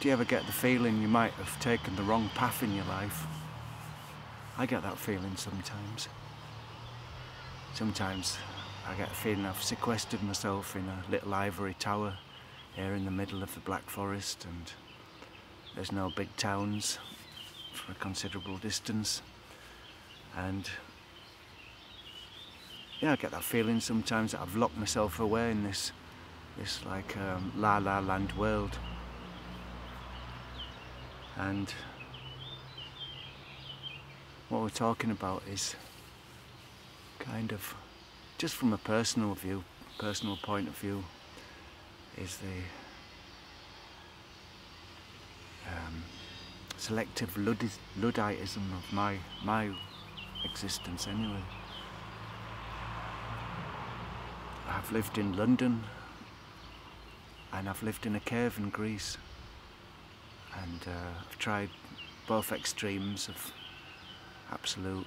Do you ever get the feeling you might have taken the wrong path in your life? I get that feeling sometimes. Sometimes I get a feeling I've sequestered myself in a little ivory tower here in the middle of the Black Forest, and there's no big towns for a considerable distance. And yeah, I get that feeling sometimes that I've locked myself away in this like la la land world. And what we're talking about is kind of, just from a personal point of view, is the selective ludditism of my existence anyway. I've lived in London and I've lived in a cave in Greece, and I've tried both extremes of absolute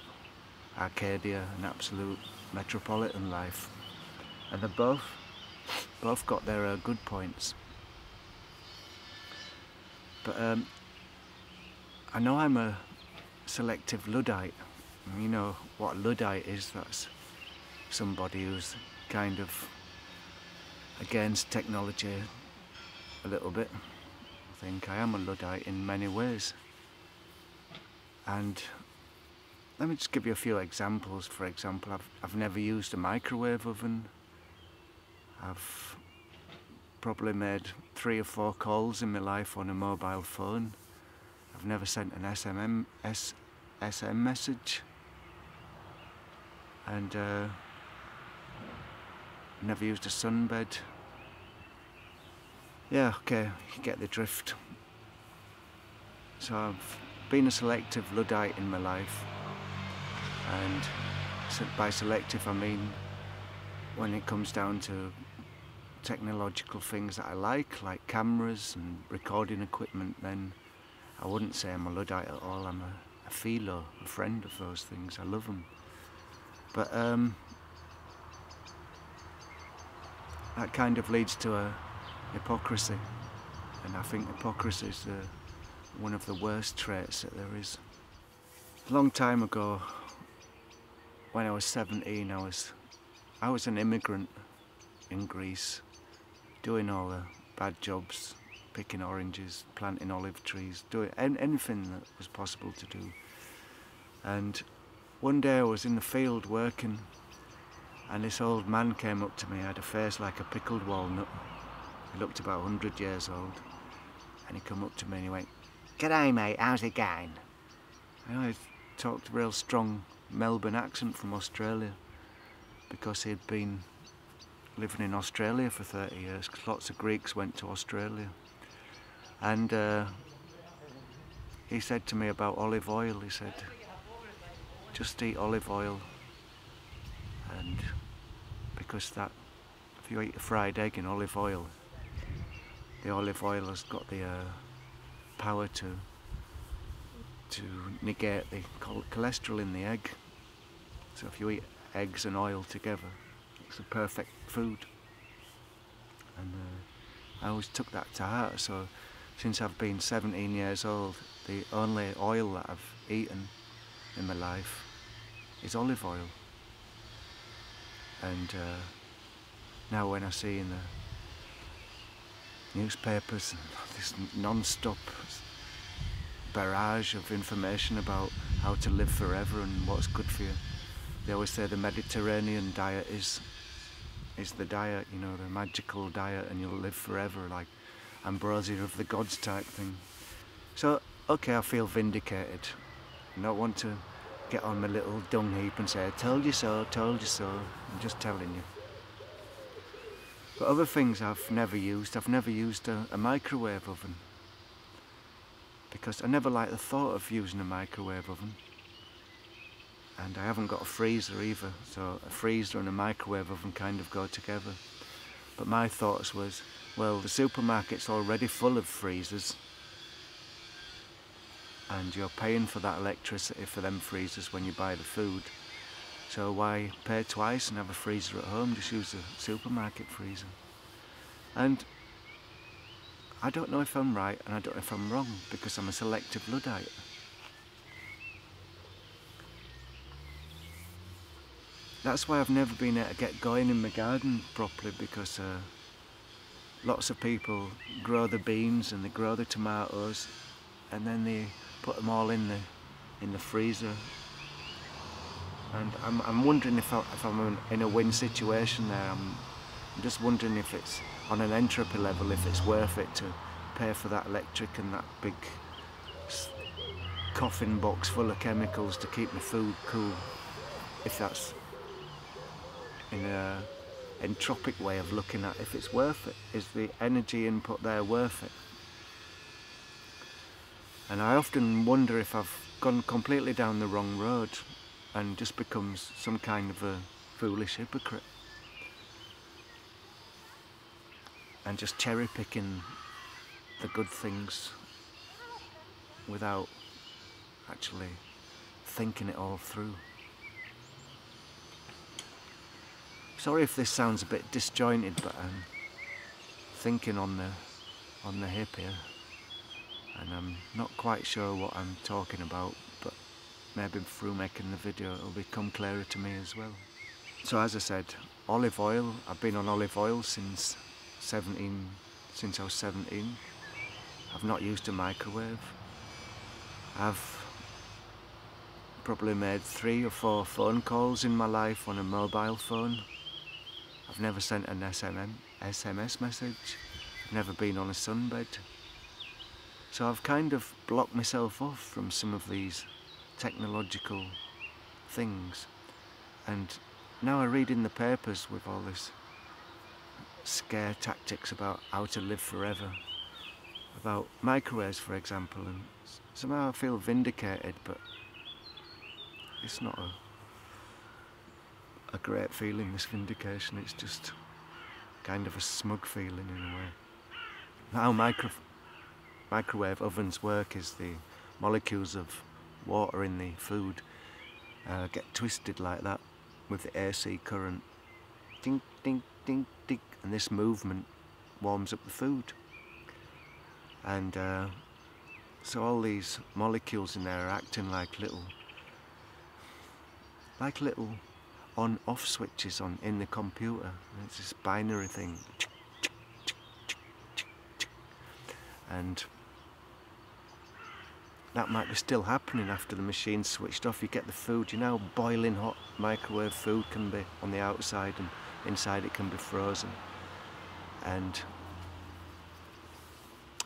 Arcadia and absolute metropolitan life, and they both got their good points. But I know I'm a selective luddite. You know what a luddite is? That's somebody who's kind of against technology a little bit. I think I am a luddite in many ways. And let me just give you a few examples. For example, I've never used a microwave oven. I've probably made 3 or 4 calls in my life on a mobile phone. I've never sent an SM message, and never used a sunbed. Yeah, okay, you get the drift. So I've been a selective luddite in my life, and by selective I mean when it comes down to technological things that I like cameras and recording equipment, then I wouldn't say I'm a luddite at all. I'm a philo, a friend of those things. I love them. But that kind of leads to a hypocrisy, and I think hypocrisy is one of the worst traits that there is. A long time ago, when I was 17, I was an immigrant in Greece, doing all the bad jobs, picking oranges, planting olive trees, doing anything that was possible to do. And one day I was in the field working, and this old man came up to me. He had a face like a pickled walnut. He looked about 100 years old, and he come up to me and he went, "G'day mate, how's it going?" And I talked a real strong Melbourne accent from Australia, because he'd been living in Australia for 30 years, because lots of Greeks went to Australia. And he said to me about olive oil. He said, just eat olive oil, and because if you eat a fried egg in olive oil, the olive oil has got the power to negate the cholesterol in the egg. So if you eat eggs and oil together, it's a perfect food. And I always took that to heart. So since I've been 17 years old, the only oil that I've eaten in my life is olive oil. And now when I see in the newspapers this non-stop barrage of information about how to live forever and what's good for you, they always say the Mediterranean diet is the diet, you know, the magical diet, and you'll live forever, like ambrosia of the gods type thing. So, okay, I feel vindicated. I don't want to get on my little dung heap and say, told you so, told you so. I'm just telling you. But other things I've never used a microwave oven, because I never liked the thought of using a microwave oven. And I haven't got a freezer either, so a freezer and a microwave oven kind of go together. But my thoughts was, well, the supermarket's already full of freezers, and you're paying for that electricity for them freezers when you buy the food. So why pay twice and have a freezer at home? Just use the supermarket freezer. And I don't know if I'm right and I don't know if I'm wrong, because I'm a selective luddite. That's why I've never been able to get going in my garden properly, because lots of people grow the beans and they grow the tomatoes and then they put them all in the freezer. And I'm wondering if I'm in a win situation there. I'm just wondering if it's on an entropy level, if it's worth it to pay for that electric and that big coffin box full of chemicals to keep my food cool. If that's in a entropic way of looking at if it's worth it. Is the energy input there worth it? And I often wonder if I've gone completely down the wrong road and just becomes some kind of a foolish hypocrite and just cherry picking the good things without actually thinking it all through. Sorry if this sounds a bit disjointed, but I'm thinking on the hip here, and I'm not quite sure what I'm talking about, but maybe through making the video it'll become clearer to me as well. So as I said, olive oil. I've been on olive oil since I was 17. I've not used a microwave. I've probably made 3 or 4 phone calls in my life on a mobile phone. I've never sent an SMS message. I've never been on a sunbed. So I've kind of blocked myself off from some of these technological things. And now I read in the papers with all this scare tactics about how to live forever, about microwaves for example, and somehow I feel vindicated, but it's not a great feeling, this vindication. It's just kind of a smug feeling in a way. How microwave ovens work is the molecules of water in the food get twisted like that with the AC current. Ding, ding, ding, ding, and this movement warms up the food. And so all these molecules in there are acting like little on-off switches in the computer. It's this binary thing. And that might be still happening after the machine's switched off. You get the food, you know, boiling hot microwave food can be on the outside and inside it can be frozen. And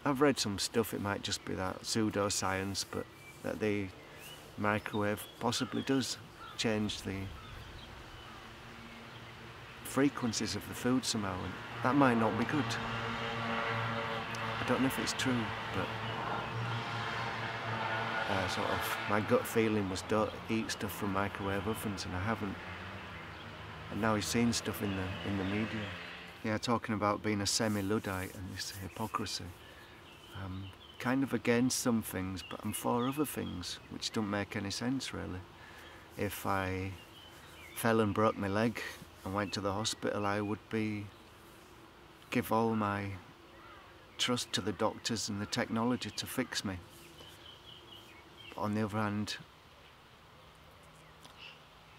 I've read some stuff, it might just be that pseudoscience, but that the microwave possibly does change the frequencies of the food somehow, and that might not be good. I don't know if it's true, but sort of my gut feeling was don't eat stuff from microwave ovens, and I haven't. And now he's seen stuff in the media. Yeah, talking about being a semi-luddite and this hypocrisy. I'm kind of against some things, but I'm for other things, which don't make any sense really. If I fell and broke my leg and went to the hospital, I would give all my trust to the doctors and the technology to fix me. But on the other hand,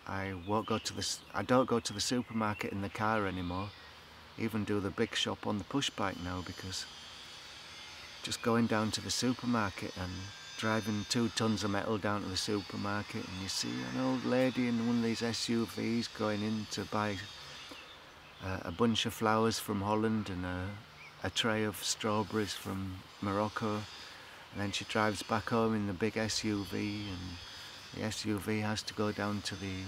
I don't go to the supermarket in the car anymore, even do the big shop on the push bike now, because just going down to the supermarket and driving 2 tons of metal down to the supermarket, and you see an old lady in one of these SUVs going in to buy a bunch of flowers from Holland and a tray of strawberries from Morocco, and then she drives back home in the big SUV, and the SUV has to go down to the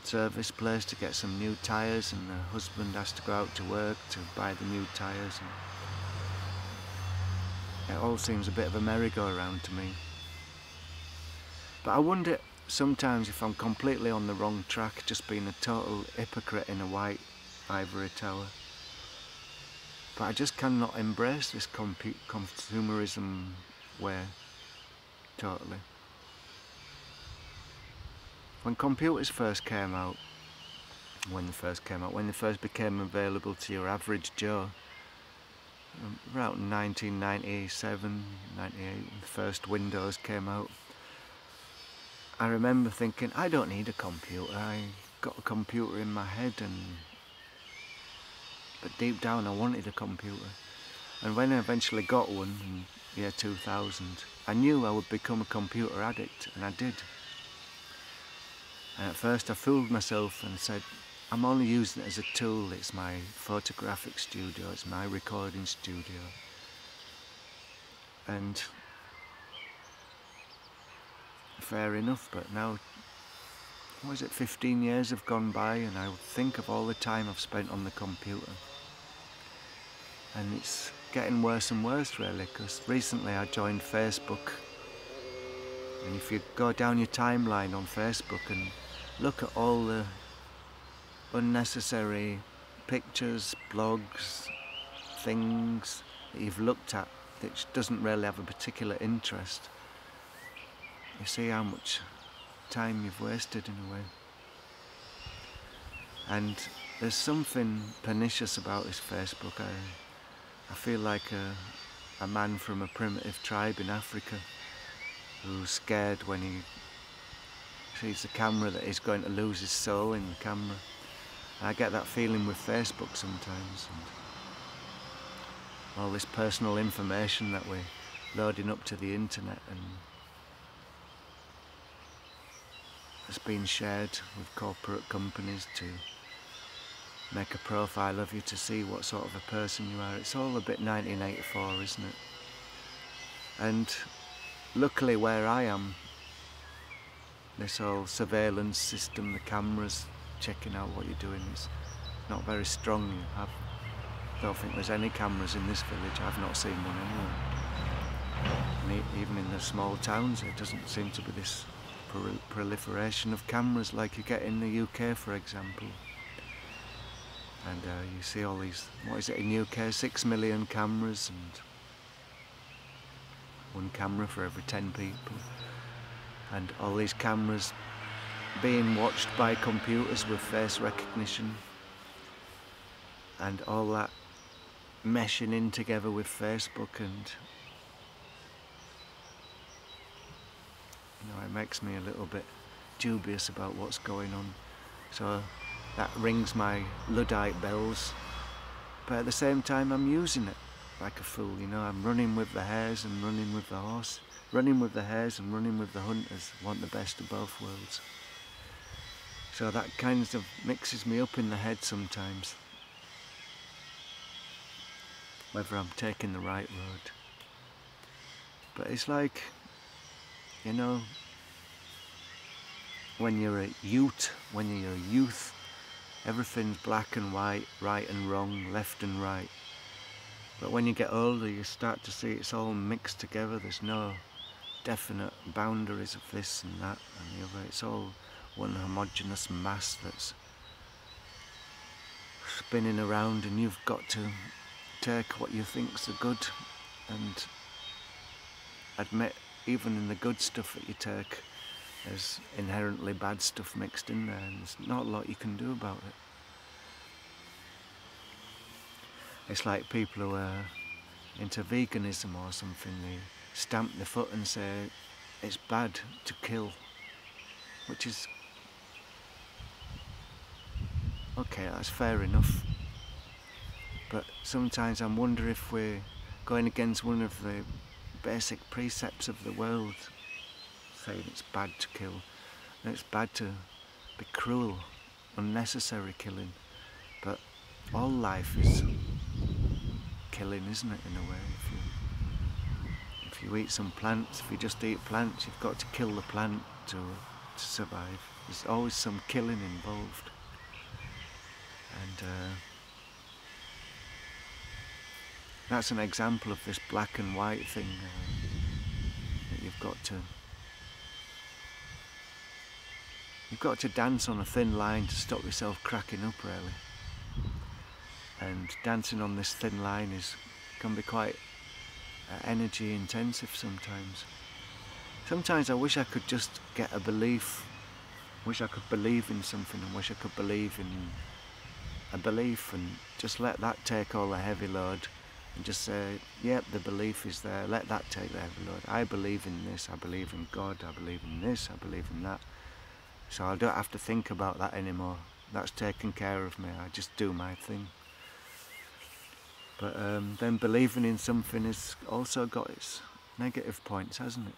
service place to get some new tyres, and the husband has to go out to work to buy the new tyres. It all seems a bit of a merry-go-round to me. But I wonder sometimes if I'm completely on the wrong track, just being a total hypocrite in a white ivory tower. But I just cannot embrace this consumerism way, totally. When computers first came out, when they first became available to your average Joe, around 1997, 98, when the first Windows came out. I remember thinking, I don't need a computer, I got a computer in my head, but deep down I wanted a computer. And when I eventually got one in the year 2000, I knew I would become a computer addict, and I did. And at first I fooled myself and said, I'm only using it as a tool, it's my photographic studio, it's my recording studio. And fair enough, but now, what is it, 15 years have gone by, and I think of all the time I've spent on the computer. And it's getting worse and worse really, because recently I joined Facebook. And if you go down your timeline on Facebook and look at all the unnecessary pictures, blogs, things that you've looked at that doesn't really have a particular interest, you see how much time you've wasted in a way. And there's something pernicious about this Facebook. I feel like a man from a primitive tribe in Africa who's scared when he sees the camera that he's going to lose his soul in the camera. I get that feeling with Facebook sometimes, and all this personal information that we're loading up to the internet and it's been shared with corporate companies to make a profile of you to see what sort of a person you are. It's all a bit 1984, isn't it? And luckily where I am, this whole surveillance system, the cameras checking out what you're doing, is not very strong. I don't think there's any cameras in this village. I've not seen one anywhere. And even in the small towns, there doesn't seem to be this proliferation of cameras like you get in the UK, for example. And you see all these, what is it in UK, 6 million cameras, and one camera for every 10 people. And all these cameras being watched by computers with face recognition, and all that meshing in together with Facebook, and it makes me a little bit dubious about what's going on. So that rings my luddite bells, but at the same time I'm using it like a fool. I'm running with the hares and running with the horse, running with the hares and running with the hunters, want the best of both worlds. So that kind of mixes me up in the head sometimes, whether I'm taking the right road. But it's like, when you're a youth, everything's black and white, right and wrong, left and right. But when you get older, you start to see it's all mixed together. There's no definite boundaries of this and that and the other. It's all one homogeneous mass that's spinning around, and you've got to take what you think's the good and admit even in the good stuff that you take there's inherently bad stuff mixed in there, and there's not a lot you can do about it. It's like people who are into veganism or something, they stamp their foot and say it's bad to kill, which is okay, that's fair enough. But sometimes I wonder if we're going against one of the basic precepts of the world, saying it's bad to kill, and it's bad to be cruel, unnecessary killing. But all life is killing, isn't it, in a way? If you eat some plants, if you just eat plants, you've got to kill the plant to survive. There's always some killing involved. And that's an example of this black and white thing that you've got to dance on a thin line to stop yourself cracking up, really. And dancing on this thin line can be quite energy intensive sometimes. Sometimes I wish I could just get a belief, wish I could believe in something, and wish I could believe in a belief and just let that take all the heavy load and just say, yep, the belief is there, let that take the heavy load. I believe in this, I believe in God, I believe in this, I believe in that. So I don't have to think about that anymore. That's taken care of me, I just do my thing. But then believing in something has also got its negative points, hasn't it?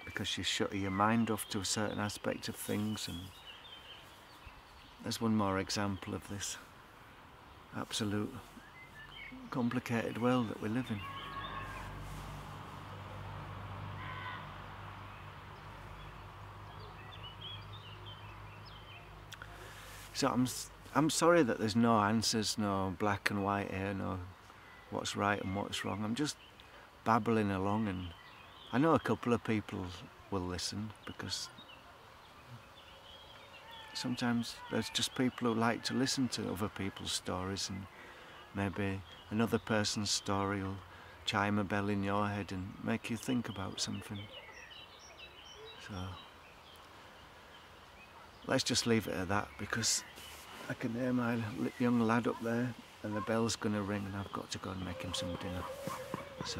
Because you shut your mind off to a certain aspect of things, and there's one more example of this absolute complicated world that we live in. So I'm sorry that there's no answers, no black and white here, no what's right and what's wrong. I'm just babbling along, and I know a couple of people will listen, because sometimes there's just people who like to listen to other people's stories, and maybe another person's story will chime a bell in your head and make you think about something. So let's just leave it at that, because I can hear my young lad up there and the bell's going to ring, and I've got to go and make him some dinner. So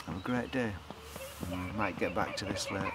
have a great day, and I might get back to this later.